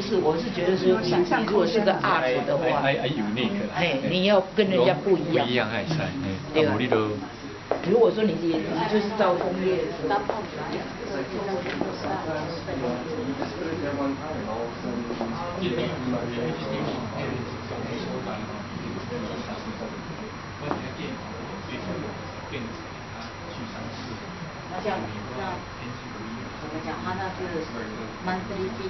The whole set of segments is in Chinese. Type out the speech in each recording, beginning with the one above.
不是，我是觉得说，你如果是个 art 的话，哎，你要跟人家不一样。不一样还是对吧？如果说你就是照工业，那像怎么讲？他那是 monthly fee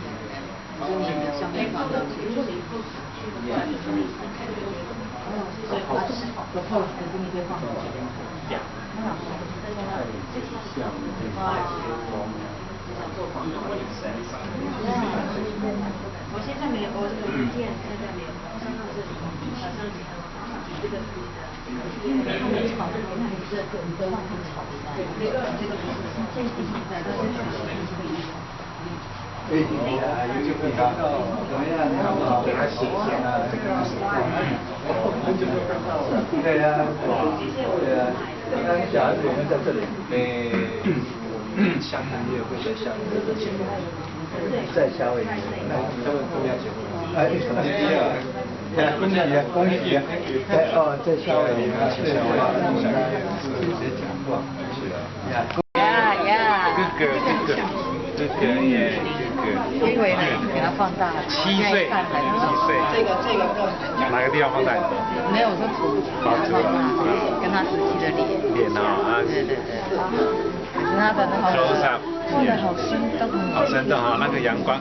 就你的消费放的，比如说你不去的话，你可以所以它是好的 pose 可是你可以放很久。我现在没有，我店现在没有，我上到这里，好像这个是因为他们炒这个菜是你的话很炒的，这个这一在都是对啊，有就比较怎么样？你好，给他写一下啊。对呀，对呀。那小孩子有没有在这里？下个月会在下个月之前，在夏威夷，他们都要结婚。哎，什么？恭喜啊！恭喜啊！在夏威夷啊，在夏威夷，直接讲话，是啊。呀。这个耶，因为呢，给它放大7岁，这个哪个地方放大？没有说图，把它放大，跟他实际的脸啊，对。可是他的那个放的好生动，好生动啊，那个阳光。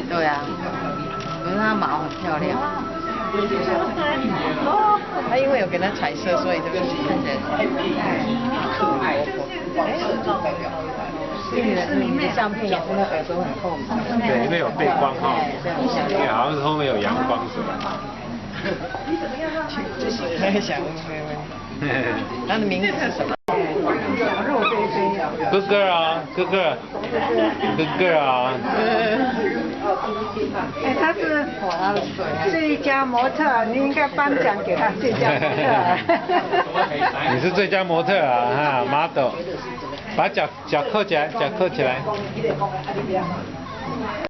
对啊，可是它毛很漂亮。他因为有给它彩色，所以这个看起来可爱。你的相片也是那耳朵很厚嘛？对，因为有背光哈，因为好像是后面有阳光是吧？就是在想他的名字是什么？哥哥啊，哥哥啊！哎，他是最佳模特，你应该颁奖给他最佳模特。你是最佳模特啊，哈 ，model， 把脚扣起来，脚扣起来。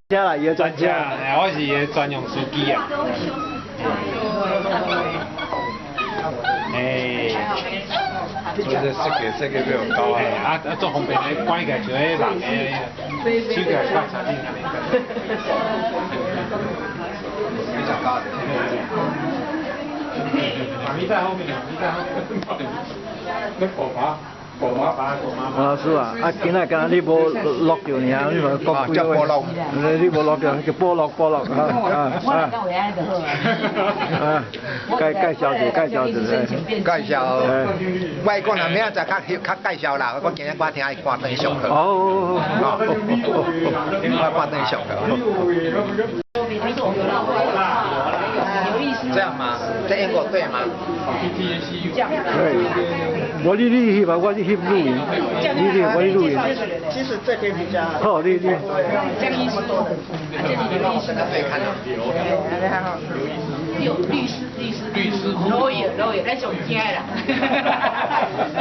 家啦，也专家，我是伊专用司机啊。哎，这个比较高啊，做方便的关起来就迄人的，手起来挂车顶安尼。比较高的。你在后面，你在后面。那狗爬。是啊，今仔敢你无落着尔，你话国叫波落，你无落着叫波落介绍外国人明仔载较介绍啦，我今日我听伊挂灯上课。我挂灯上课。这样吗？这英国对吗？对，我你去吧，我去录影，我去录影。其实这边比较好，你。江医师，这里的医师可以看到。有律师，lawyer，咱上惊啦。咱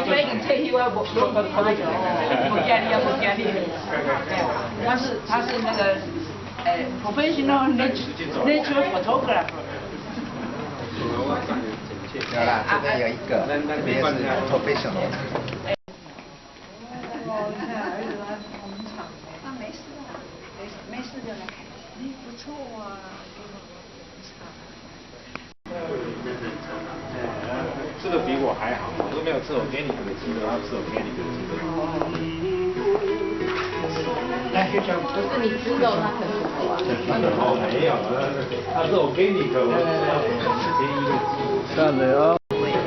这边退休啊，无惊你。他是那个professional nature photographer。有啦，这边有一个，这边是 professional。没事就来看。不错啊。吃的比我还好，我都没有吃我给你的鸡肉，他吃我给你的鸡肉。可是你吃肉，他可能不啊。没有，他是我给你的，我便宜的鸡。算了哦。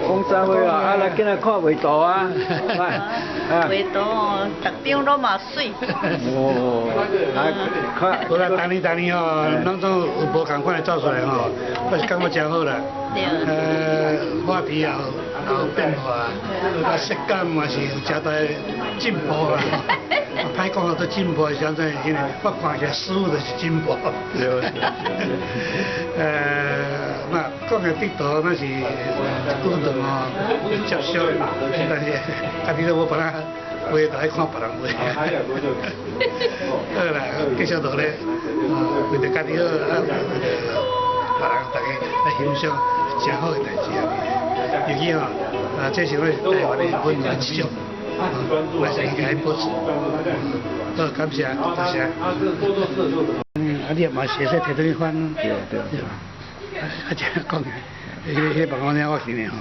讲啥话啊？来今仔看画图啊！画图，逐张都嘛水。看。好啦，当年吼，咱总有无共款的照出来吼，我是感觉真好啦。画皮也有变化，色感嘛是有真大进步啦。歹讲都进步，现在因为我看起来师傅就是进步。那讲个地图那是古董哦，接受，但是家己都无把它画就爱看别人画。好啦，继续落咧，为着家己好，为着别人大家来欣赏真好的代志啊！尤其这是我台湾的文化之种，我是应该保持。好，感谢，多谢。你也嘛写说摕倒去翻，对。这讲，迄个办公厅我去呢吼，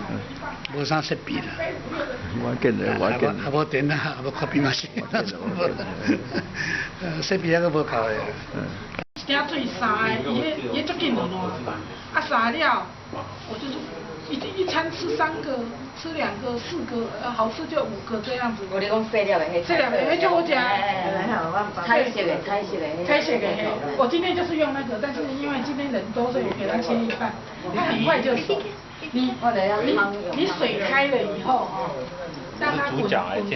无啥设备啦。我见了，也无电啊，也无咖啡嘛是，设备还佫无够的。惊水三个，伊足紧的喏，三了，我就是一餐吃3个，吃2个、4个，好吃就5个这样子。我咧讲细粒的迄。细粒的迄就好食。彩色的。彩色的我今天就是用那个，但是因为今天人多，所以我给他切一半，它很快就熟。你水开了以后哦，让它滚个1-2分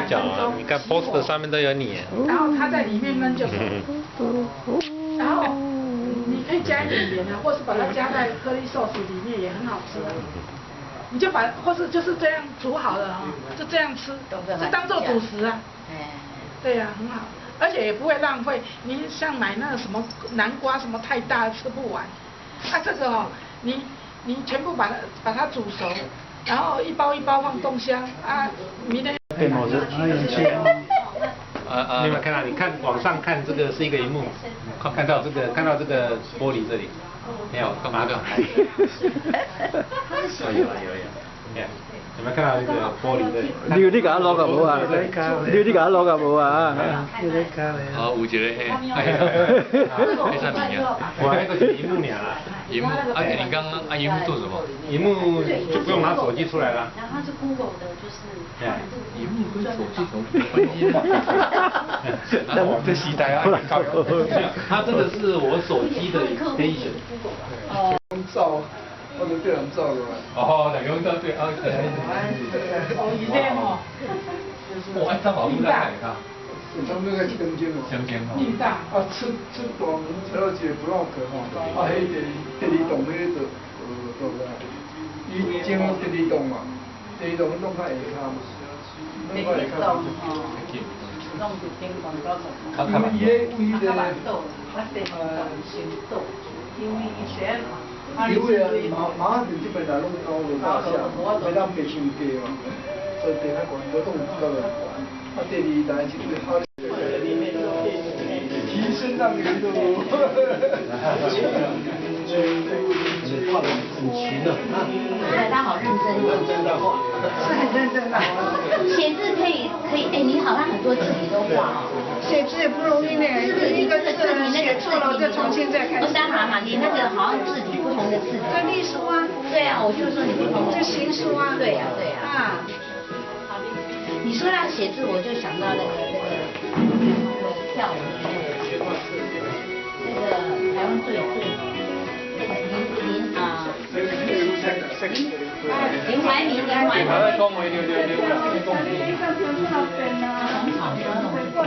钟。你看 poster 上面都有你。然后它在里面焖就熟。然后你可以加一点盐啊，或是把它加在颗粒寿司里面也很好吃。你就把，或是就是这样煮好了啊，就这样吃，就当做主食啊。对呀，很好，而且也不会浪费。你像买那个什么南瓜什么太大吃不完，这个哦，你全部把它煮熟，然后一包一包放冻箱啊，明天。电脑是你有没有看到？你看往上看，这个是一个荧幕，看到这个玻璃这里，没有？干嘛的？有。有没有看到那个玻璃这里？你甲我攞個冇啊？你甲我攞個冇啊？哦，有一个嘿，那啥物啊？我那个是荧幕俩。荧幕你刚刚荧幕做什么？荧幕就不用拿手机出来了。然后它是 Google 的，就是。荧幕跟手机有什么关系？这时代啊，它这个是我手机的 extension。照，我都对人照的嘛。哦，两个对啊，以前哦。我按照网络来看。他们那个香精哦。香精哦。命大。吃大门才要解不让咳吼，迄第二栋迄个做啥？伊种第二栋嘛，第二栋弄较下骹嘛，弄较下骹。弄一点广告什么？伊迄为的因为以前嘛。因为马上这边来拢高了大厦，没当别伤低嘛，所以地海广都弄高了。第二代就是好。提升让人都画的很齐的对，他好认真哦。是很认真的。写字可以，你好像很多字你都画哦。写字也不容易呢，一个字写错了就重新再开始。不是嘛，你那个好像字体不同的字体。这隶书啊。对啊，我就说你不同。这行书啊。对呀。啊。你说到写字，我就想到那个跳舞的那个台湾最林怀民。恭维溜。红草那种。